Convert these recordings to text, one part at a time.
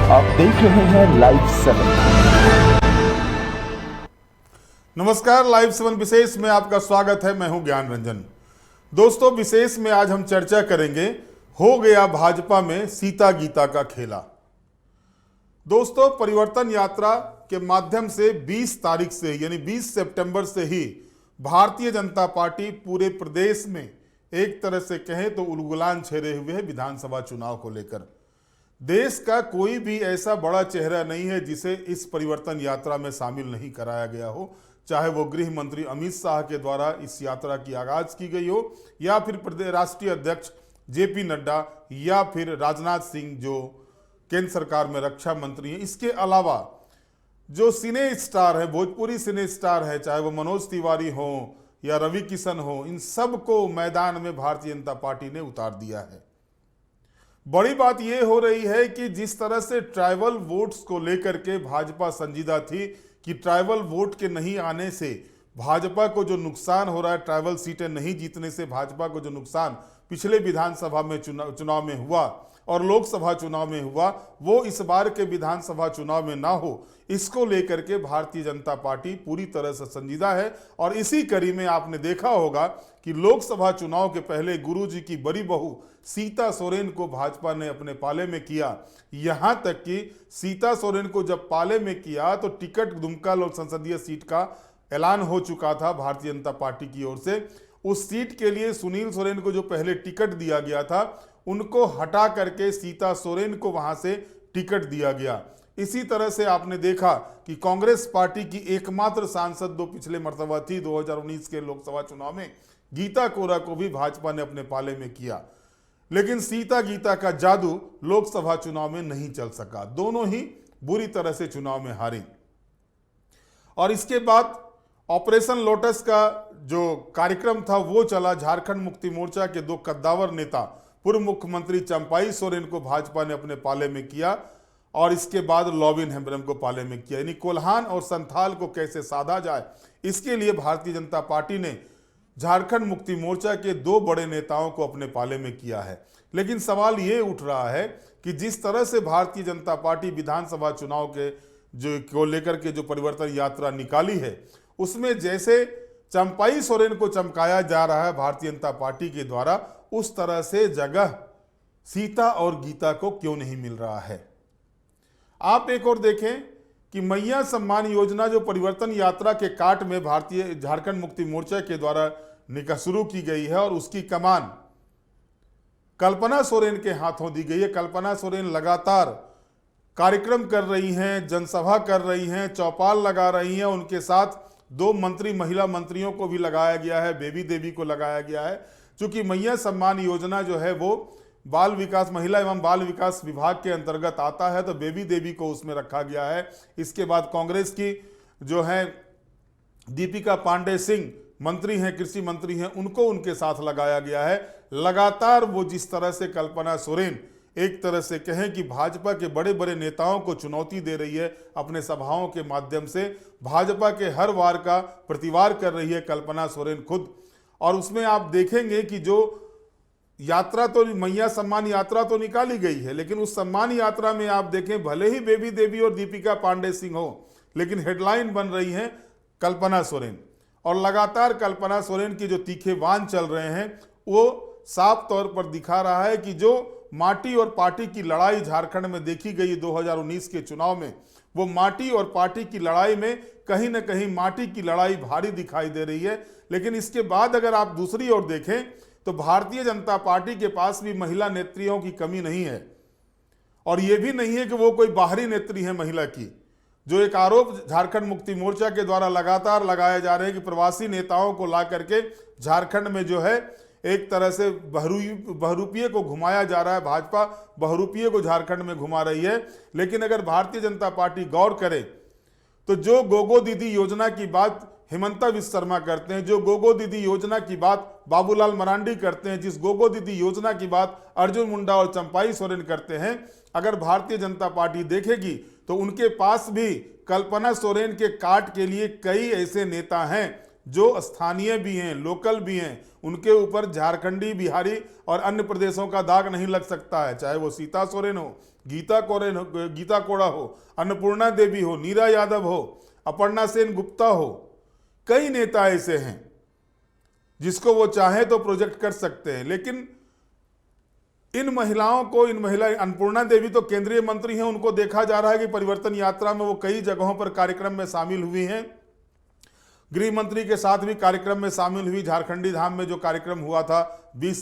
आप देख रहे हैं लाइव 7। नमस्कार, लाइव 7 विशेष में आपका स्वागत है। मैं हूं ज्ञान रंजन। दोस्तों, विशेष में आज हम चर्चा करेंगे, हो गया भाजपा में सीता गीता का खेला। दोस्तों, परिवर्तन यात्रा के माध्यम से 20 तारीख से यानी 20 सितंबर से ही भारतीय जनता पार्टी पूरे प्रदेश में एक तरह से कहें तो उलगुलान छेड़े हुए है विधानसभा चुनाव को लेकर। देश का कोई भी ऐसा बड़ा चेहरा नहीं है जिसे इस परिवर्तन यात्रा में शामिल नहीं कराया गया हो, चाहे वो गृह मंत्री अमित शाह के द्वारा इस यात्रा की आगाज की गई हो, या फिर राष्ट्रीय अध्यक्ष जेपी नड्डा, या फिर राजनाथ सिंह जो केंद्र सरकार में रक्षा मंत्री हैं। इसके अलावा जो सिने स्टार है, भोजपुरी सिने स्टार है, चाहे वो मनोज तिवारी हो या रवि किशन हो, इन सब को मैदान में भारतीय जनता पार्टी ने उतार दिया है। बड़ी बात यह हो रही है कि जिस तरह से ट्राइबल वोट्स को लेकर के भाजपा संजीदा थी कि ट्राइबल वोट के नहीं आने से भाजपा को जो नुकसान हो रहा है, ट्राइबल सीटें नहीं जीतने से भाजपा को जो नुकसान पिछले विधानसभा में चुनाव में हुआ और लोकसभा चुनाव में हुआ, वो इस बार के विधानसभा चुनाव में ना हो, इसको लेकर के भारतीय जनता पार्टी पूरी तरह से संजीदा है। और इसी कड़ी में आपने देखा होगा कि लोकसभा चुनाव के पहले गुरुजी की बड़ी बहू सीता सोरेन को भाजपा ने अपने पाले में किया। यहां तक कि सीता सोरेन को जब पाले में किया तो टिकट दुमका लोक संसदीय सीट का ऐलान हो चुका था भारतीय जनता पार्टी की ओर से। उस सीट के लिए सुनील सोरेन को जो पहले टिकट दिया गया था, उनको हटा करके सीता सोरेन को वहां से टिकट दिया गया। इसी तरह से आपने देखा कि कांग्रेस पार्टी की एकमात्र सांसद जो पिछले मर्तबा थी 2019 के लोकसभा चुनाव में, गीता कोरा को भी भाजपा ने अपने पाले में किया। लेकिन सीता गीता का जादू लोकसभा चुनाव में नहीं चल सका, दोनों ही बुरी तरह से चुनाव में हारे। और इसके बाद ऑपरेशन लोटस का जो कार्यक्रम था वो चला। झारखंड मुक्ति मोर्चा के दो कद्दावर नेता, पूर्व मुख्यमंत्री चंपाई सोरेन को भाजपा ने अपने पाले में किया और इसके बाद लॉविन हेम्ब्रम को पाले में किया। यानी कोल्हान और संथाल को कैसे साधा जाए, इसके लिए भारतीय जनता पार्टी ने झारखंड मुक्ति मोर्चा के दो बड़े नेताओं को अपने पाले में किया है। लेकिन सवाल ये उठ रहा है कि जिस तरह से भारतीय जनता पार्टी विधानसभा चुनाव के जो को लेकर के जो परिवर्तन यात्रा निकाली है, उसमें जैसे चंपाई सोरेन को चमकाया जा रहा है भारतीय जनता पार्टी के द्वारा, उस तरह से जगह सीता और गीता को क्यों नहीं मिल रहा है। आप एक और देखें कि मैया सम्मान योजना जो परिवर्तन यात्रा के काट में भारतीय झारखंड मुक्ति मोर्चा के द्वारा शुरू की गई है और उसकी कमान कल्पना सोरेन के हाथों दी गई है। कल्पना सोरेन लगातार कार्यक्रम कर रही हैं, जनसभा कर रही हैं, चौपाल लगा रही हैं। उनके साथ दो मंत्री, महिला मंत्रियों को भी लगाया गया है, बेबी देवी को लगाया गया है। चूंकि मैया सम्मान योजना जो है वो बाल विकास, महिला एवं बाल विकास विभाग के अंतर्गत आता है, तो बेबी देवी को उसमें रखा गया है। इसके बाद कांग्रेस की जो है दीपिका पांडे सिंह मंत्री हैं, कृषि मंत्री हैं, उनको उनके साथ लगाया गया है। लगातार वो जिस तरह से कल्पना सोरेन एक तरह से कहें कि भाजपा के बड़े बड़े नेताओं को चुनौती दे रही है अपने सभाओं के माध्यम से, भाजपा के हर वार का प्रतिवार कर रही है कल्पना सोरेन खुद। और उसमें आप देखेंगे कि जो यात्रा तो मैया सम्मान यात्रा तो निकाली गई है, लेकिन उस सम्मान यात्रा में आप देखें भले ही बेबी देवी और दीपिका पांडे सिंह हो, लेकिन हेडलाइन बन रही है कल्पना सोरेन। और लगातार कल्पना सोरेन की जो तीखे बाण चल रहे हैं वो साफ तौर पर दिखा रहा है कि जो माटी और पार्टी की लड़ाई झारखंड में देखी गई 2019 के चुनाव में, वो माटी और पार्टी की लड़ाई में कहीं ना कहीं माटी की लड़ाई भारी दिखाई दे रही है। लेकिन इसके बाद अगर आप दूसरी ओर देखें तो भारतीय जनता पार्टी के पास भी महिला नेत्रियों की कमी नहीं है। और यह भी नहीं है कि वो कोई बाहरी नेत्री है महिला की। जो एक आरोप झारखंड मुक्ति मोर्चा के द्वारा लगातार लगाए जा रहे हैं कि प्रवासी नेताओं को ला करके झारखंड में जो है एक तरह से बहुरूपिये को घुमाया जा रहा है, भाजपा बहुरूपिये को झारखंड में घुमा रही है। लेकिन अगर भारतीय जनता पार्टी गौर करे तो जो गोगो दीदी योजना की बात हिमंता विश्व शर्मा करते हैं, जो गोगो दीदी योजना की बात बाबूलाल मरांडी करते हैं, जिस गोगो दीदी योजना की बात अर्जुन मुंडा और चंपाई सोरेन करते हैं, अगर भारतीय जनता पार्टी देखेगी तो उनके पास भी कल्पना सोरेन के काट के लिए कई ऐसे नेता हैं जो स्थानीय भी हैं, लोकल भी हैं, उनके ऊपर झारखंडी, बिहारी और अन्य प्रदेशों का दाग नहीं लग सकता है। चाहे वो सीता सोरेन हो, गीता कोड़ा हो, अन्नपूर्णा देवी हो, नीरा यादव हो, अपर्णा सेन गुप्ता हो, कई नेता ऐसे हैं जिसको वो चाहे तो प्रोजेक्ट कर सकते हैं। लेकिन इन महिला अन्नपूर्णा देवी तो केंद्रीय मंत्री हैं, उनको देखा जा रहा है कि परिवर्तन यात्रा में वो कई जगहों पर कार्यक्रम में शामिल हुई हैं। गृह मंत्री के साथ भी कार्यक्रम में शामिल हुई। झारखंडी धाम में जो कार्यक्रम हुआ था 20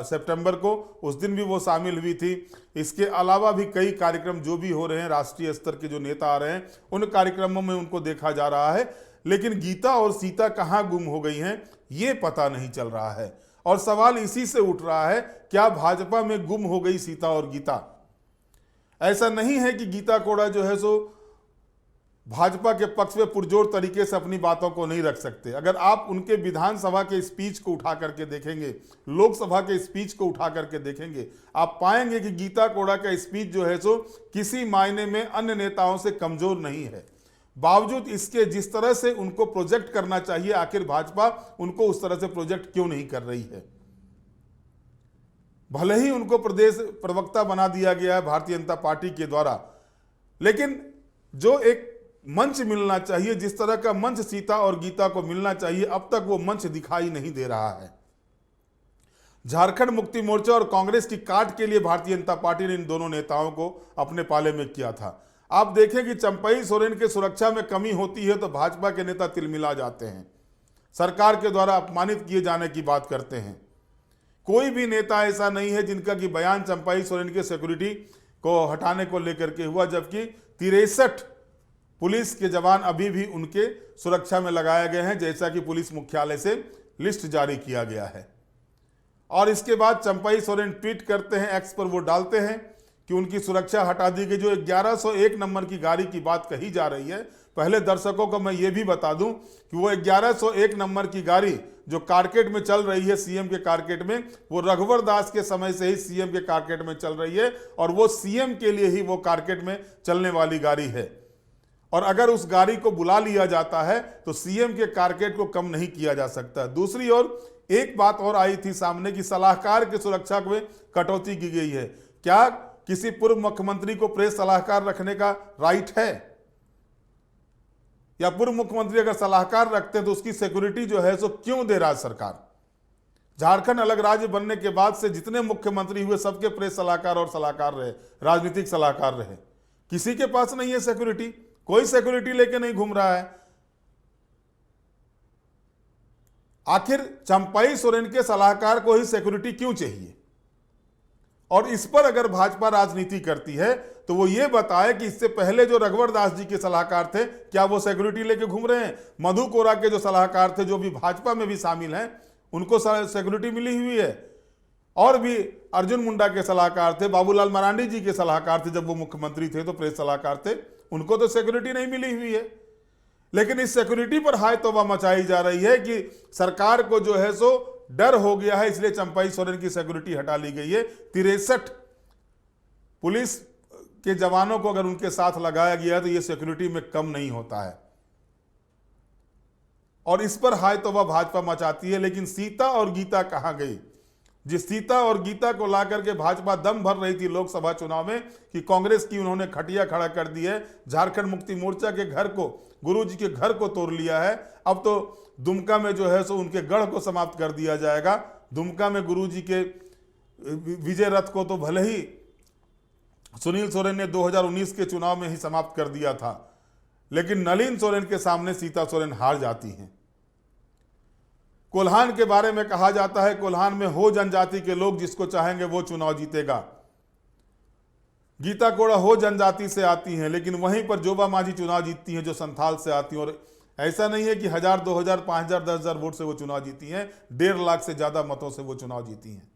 सितंबर को, उस दिन भी वो शामिल हुई थी। इसके अलावा भी कई कार्यक्रम जो भी हो रहे हैं, राष्ट्रीय स्तर के जो नेता आ रहे हैं, उन कार्यक्रमों में उनको देखा जा रहा है। लेकिन गीता और सीता कहाँ गुम हो गई हैं, ये पता नहीं चल रहा है। और सवाल इसी से उठ रहा है, क्या भाजपा में गुम हो गई सीता और गीता? ऐसा नहीं है कि गीता कोड़ा जो है सो भाजपा के पक्ष में पुरजोर तरीके से अपनी बातों को नहीं रख सकते। अगर आप उनके विधानसभा के स्पीच को उठा करके देखेंगे, लोकसभा के स्पीच को उठा करके देखेंगे, आप पाएंगे कि गीता कोड़ा का स्पीच जो है सो किसी मायने में अन्य नेताओं से कमजोर नहीं है। बावजूद इसके जिस तरह से उनको प्रोजेक्ट करना चाहिए, आखिर भाजपा उनको उस तरह से प्रोजेक्ट क्यों नहीं कर रही है? भले ही उनको प्रदेश प्रवक्ता बना दिया गया है भारतीय जनता पार्टी के द्वारा, लेकिन जो एक मंच मिलना चाहिए, जिस तरह का मंच सीता और गीता को मिलना चाहिए, अब तक वो मंच दिखाई नहीं दे रहा है। झारखंड मुक्ति मोर्चा और कांग्रेस की काट के लिए भारतीय जनता पार्टी ने इन दोनों नेताओं को अपने पाले में किया था। आप देखें कि चंपई सोरेन के सुरक्षा में कमी होती है तो भाजपा के नेता तिलमिला जाते हैं, सरकार के द्वारा अपमानित किए जाने की बात करते हैं। कोई भी नेता ऐसा नहीं है जिनका कि बयान चंपई सोरेन के सिक्योरिटी को हटाने को लेकर के हुआ, जबकि 63 पुलिस के जवान अभी भी उनके सुरक्षा में लगाए गए हैं, जैसा कि पुलिस मुख्यालय से लिस्ट जारी किया गया है। और इसके बाद चंपई सोरेन ट्वीट करते हैं, एक्स पर वो डालते हैं कि उनकी सुरक्षा हटा दी गई। जो 1101 नंबर की गाड़ी की बात कही जा रही है, पहले दर्शकों को मैं ये भी बता दूं कि वो 1101 नंबर की गाड़ी जो कारकेट में चल रही है, सीएम के कारकेट में, वो रघुवर दास के समय से ही सीएम के कारकेट में चल रही है और वो सीएम के लिए ही वो कारकेट में चलने वाली गाड़ी है। और अगर उस गाड़ी को बुला लिया जाता है तो सीएम के कारकेट को कम नहीं किया जा सकता। दूसरी ओर एक बात और आई थी सामने कि सलाहकार की सुरक्षा में कटौती की गई है। क्या किसी पूर्व मुख्यमंत्री को प्रेस सलाहकार रखने का राइट है? या पूर्व मुख्यमंत्री अगर सलाहकार रखते हैं तो उसकी सिक्योरिटी जो है सो क्यों दे राज्य सरकार? झारखंड अलग राज्य बनने के बाद से जितने मुख्यमंत्री हुए सबके प्रेस सलाहकार और सलाहकार रहे, राजनीतिक सलाहकार रहे। किसी के पास नहीं है सिक्योरिटी, कोई सिक्योरिटी लेके नहीं घूम रहा है। आखिर चंपई सोरेन के सलाहकार को ही सिक्योरिटी क्यों चाहिए? और इस पर अगर भाजपा राजनीति करती है तो वो ये बताए कि इससे पहले जो रघुवर दास जी के सलाहकार थे, क्या वो सिक्योरिटी लेके घूम रहे हैं? मधु कोरा के जो सलाहकार थे, जो भी भाजपा में भी शामिल हैं, उनको सिक्योरिटी मिली हुई है। और भी अर्जुन मुंडा के सलाहकार थे, बाबूलाल मरांडी जी के सलाहकार थे, जब वो मुख्यमंत्री थे तो प्रेस सलाहकार थे, उनको तो सिक्योरिटी नहीं मिली हुई है। लेकिन इस सिक्योरिटी पर हाय तौबा मचाई जा रही है कि सरकार को जो है सो डर हो गया है, इसलिए चंपई सोरेन की सिक्योरिटी हटा ली गई है। 63 पुलिस के जवानों को अगर उनके साथ लगाया गया है तो यह सिक्योरिटी में कम नहीं होता है। और इस पर हाय तौबा भाजपा मचाती है। लेकिन सीता और गीता कहां गई? जिस सीता और गीता को लाकर के भाजपा दम भर रही थी लोकसभा चुनाव में कि कांग्रेस की उन्होंने खटिया खड़ा कर दी है, झारखंड मुक्ति मोर्चा के घर को, गुरुजी के घर को तोड़ लिया है। अब तो दुमका में जो है सो उनके गढ़ को समाप्त कर दिया जाएगा। दुमका में गुरुजी के विजय रथ को तो भले ही सुनील सोरेन ने 2019 के चुनाव में ही समाप्त कर दिया था, लेकिन नलिन सोरेन के सामने सीता सोरेन हार जाती हैं। कोल्हान के बारे में कहा जाता है, कोल्हान में हो जनजाति के लोग, जिसको चाहेंगे वो चुनाव जीतेगा। गीता कोड़ा हो जनजाति से आती हैं, लेकिन वहीं पर जोबा मांझी चुनाव जीतती हैं जो संथाल से आती हैं। और ऐसा नहीं है कि 1000, 2000, 5000, 10,000 वोट से वो चुनाव जीती हैं, 1.5 लाख से ज्यादा मतों से वो चुनाव जीती हैं।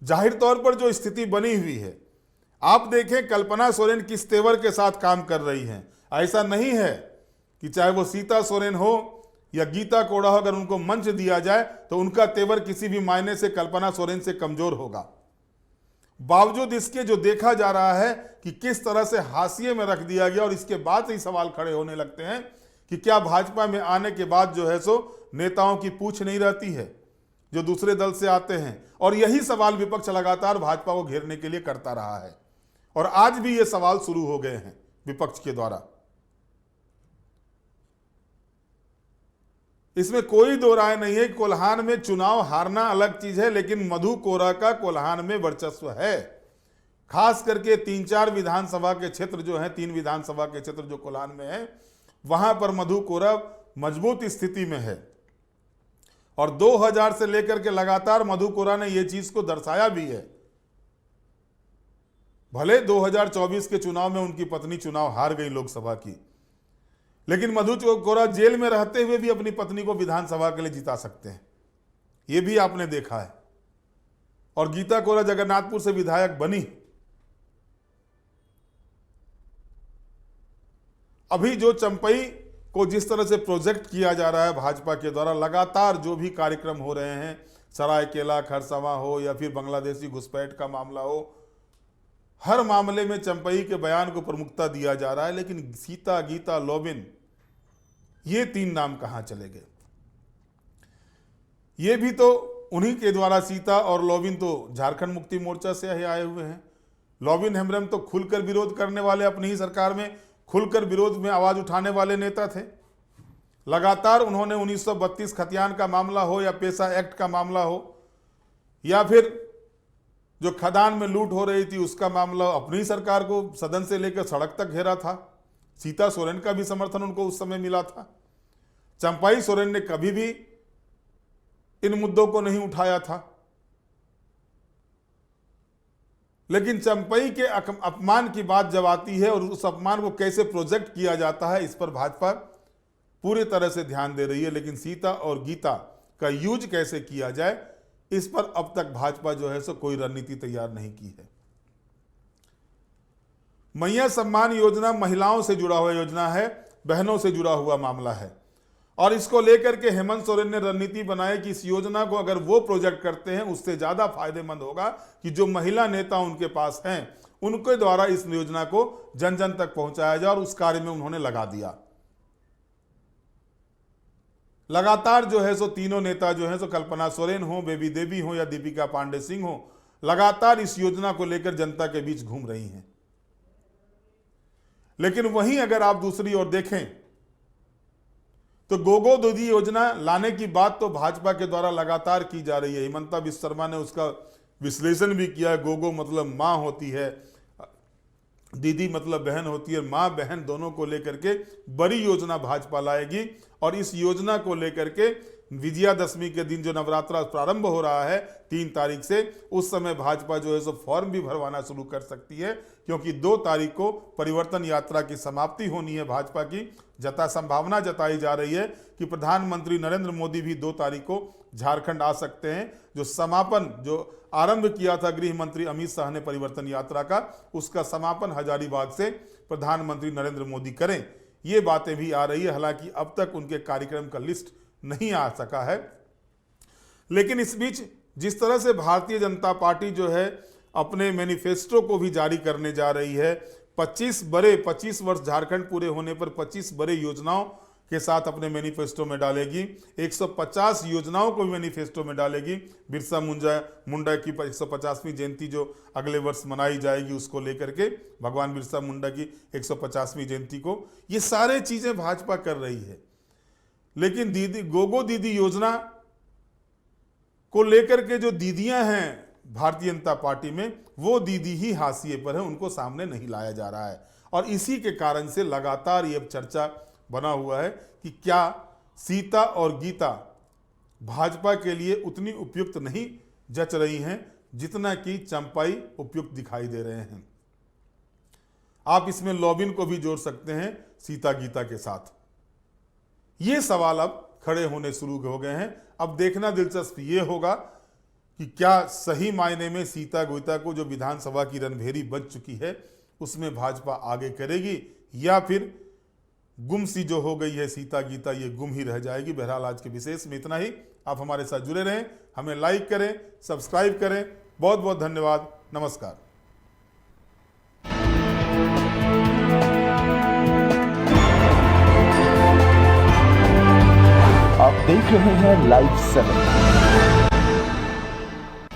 जाहिर तौर पर जो स्थिति बनी हुई है, आप देखें कल्पना सोरेन किस तेवर के साथ काम कर रही हैं। ऐसा नहीं है कि चाहे वो सीता सोरेन हो या गीता कोड़ा हो, अगर उनको मंच दिया जाए तो उनका तेवर किसी भी मायने से कल्पना सोरेन से कमजोर होगा। बावजूद इसके जो देखा जा रहा है कि किस तरह से हाशिए में रख दिया गया, और इसके बाद ही सवाल खड़े होने लगते हैं कि क्या भाजपा में आने के बाद जो है सो नेताओं की पूछ नहीं रहती है जो दूसरे दल से आते हैं। और यही सवाल विपक्ष लगातार भाजपा को घेरने के लिए करता रहा है और आज भी ये सवाल शुरू हो गए हैं विपक्ष के द्वारा। इसमें कोई दो राय नहीं है। कोल्हान में चुनाव हारना अलग चीज है, लेकिन मधु कोरा का कोल्हान में वर्चस्व है। खास करके 3-4 विधानसभा के क्षेत्र जो हैं, 3 विधानसभा के क्षेत्र जो कोल्हान में है, वहां पर मधु कोरा मजबूत स्थिति में है। और 2000 से लेकर के लगातार मधु कोरा ने यह चीज को दर्शाया भी है। भले 2024 के चुनाव में उनकी पत्नी चुनाव हार गई लोकसभा की, लेकिन मधु कोरा जेल में रहते हुए भी अपनी पत्नी को विधानसभा के लिए जिता सकते हैं, यह भी आपने देखा है। और गीता कोरा जगन्नाथपुर से विधायक बनी। अभी जो चंपई को जिस तरह से प्रोजेक्ट किया जा रहा है भाजपा के द्वारा, लगातार जो भी कार्यक्रम हो रहे हैं, सरायकेला खरसवां हो या फिर बांग्लादेशी घुसपैठ का मामला हो, हर मामले में चंपई के बयान को प्रमुखता दिया जा रहा है। लेकिन सीता, गीता, लोबिन, ये 3 नाम कहां चले गए? ये भी तो उन्हीं के द्वारा, सीता और लोबिन तो झारखंड मुक्ति मोर्चा से ही आए हुए हैं। लोबिन हेम्ब्रम तो खुलकर विरोध करने वाले, अपनी ही सरकार में खुलकर विरोध में आवाज उठाने वाले नेता थे। लगातार उन्होंने 1932 खतियान का मामला हो या पेशा एक्ट का मामला हो या फिर जो खदान में लूट हो रही थी उसका मामला, अपनी सरकार को सदन से लेकर सड़क तक घेरा था। सीता सोरेन का भी समर्थन उनको उस समय मिला था। चंपाई सोरेन ने कभी भी इन मुद्दों को नहीं उठाया था। लेकिन चंपई के अपमान की बात जब आती है और उस अपमान को कैसे प्रोजेक्ट किया जाता है, इस पर भाजपा पूरी तरह से ध्यान दे रही है। लेकिन सीता और गीता का यूज कैसे किया जाए, इस पर अब तक भाजपा जो है सो कोई रणनीति तैयार नहीं की है। मैया सम्मान योजना महिलाओं से जुड़ा हुआ योजना है, बहनों से जुड़ा हुआ मामला है। और इसको लेकर के हेमंत सोरेन ने रणनीति बनाई कि इस योजना को अगर वो प्रोजेक्ट करते हैं, उससे ज्यादा फायदेमंद होगा कि जो महिला नेता उनके पास हैं उनके द्वारा इस योजना को जन जन तक पहुंचाया जाए। और उस कार्य में उन्होंने लगा दिया। लगातार जो है सो तीनों नेता जो है सो कल्पना सोरेन हो, बेबी देवी हो या दीपिका पांडे सिंह हो, लगातार इस योजना को लेकर जनता के बीच घूम रही हैं। लेकिन वहीं अगर आप दूसरी ओर देखें तो गोगो दीदी योजना लाने की बात तो भाजपा के द्वारा लगातार की जा रही है। हिमंता विश्व शर्मा ने उसका विश्लेषण भी किया है। गोगो मतलब मां होती है, दीदी मतलब बहन होती है। मां बहन दोनों को लेकर के बड़ी योजना भाजपा लाएगी। और इस योजना को लेकर के विजयादशमी के दिन जो नवरात्रा प्रारंभ हो रहा है 3 तारीख से, उस समय भाजपा जो है सो फॉर्म भी भरवाना शुरू कर सकती है, क्योंकि 2 तारीख को परिवर्तन यात्रा की समाप्ति होनी है भाजपा की। संभावना जताई जा रही है कि प्रधानमंत्री नरेंद्र मोदी भी 2 तारीख को झारखंड आ सकते हैं। जो समापन जो आरंभ किया था गृह मंत्री अमित शाह ने परिवर्तन यात्रा का, उसका समापन हजारीबाग से प्रधानमंत्री नरेंद्र मोदी करें, ये बातें भी आ रही है। हालांकि अब तक उनके कार्यक्रम का लिस्ट नहीं आ सका है। लेकिन इस बीच जिस तरह से भारतीय जनता पार्टी जो है अपने मैनिफेस्टो को भी जारी करने जा रही है, 25 वर्ष झारखंड पूरे होने पर 25 बड़े योजनाओं के साथ अपने मैनिफेस्टो में डालेगी। 150 योजनाओं को भी मैनिफेस्टो में डालेगी। बिरसा मुंडा की 150वीं जयंती जो अगले वर्ष मनाई जाएगी, उसको लेकर के भगवान बिरसा मुंडा की 150वीं जयंती को, ये सारे चीजें भाजपा कर रही है। लेकिन गोगो दीदी योजना को लेकर के जो दीदियां हैं भारतीय जनता पार्टी में, वो दीदी ही हाशिए पर है, उनको सामने नहीं लाया जा रहा है। और इसी के कारण से लगातार ये चर्चा बना हुआ है कि क्या सीता और गीता भाजपा के लिए उतनी उपयुक्त नहीं जच रही हैं जितना कि चंपाई उपयुक्त दिखाई दे रहे हैं। आप इसमें लोबिन को भी जोड़ सकते हैं सीता गीता के साथ। ये सवाल अब खड़े होने शुरू हो गए हैं। अब देखना दिलचस्प ये होगा कि क्या सही मायने में सीता गीता को जो विधानसभा की रणभेरी बज चुकी है उसमें भाजपा आगे करेगी, या फिर गुम सी जो हो गई है सीता गीता, ये गुम ही रह जाएगी। बहरहाल आज के विशेष में इतना ही। आप हमारे साथ जुड़े रहें, हमें लाइक करें, सब्सक्राइब करें। बहुत बहुत धन्यवाद। नमस्कार। आप देख रहे हैं लाइव 7।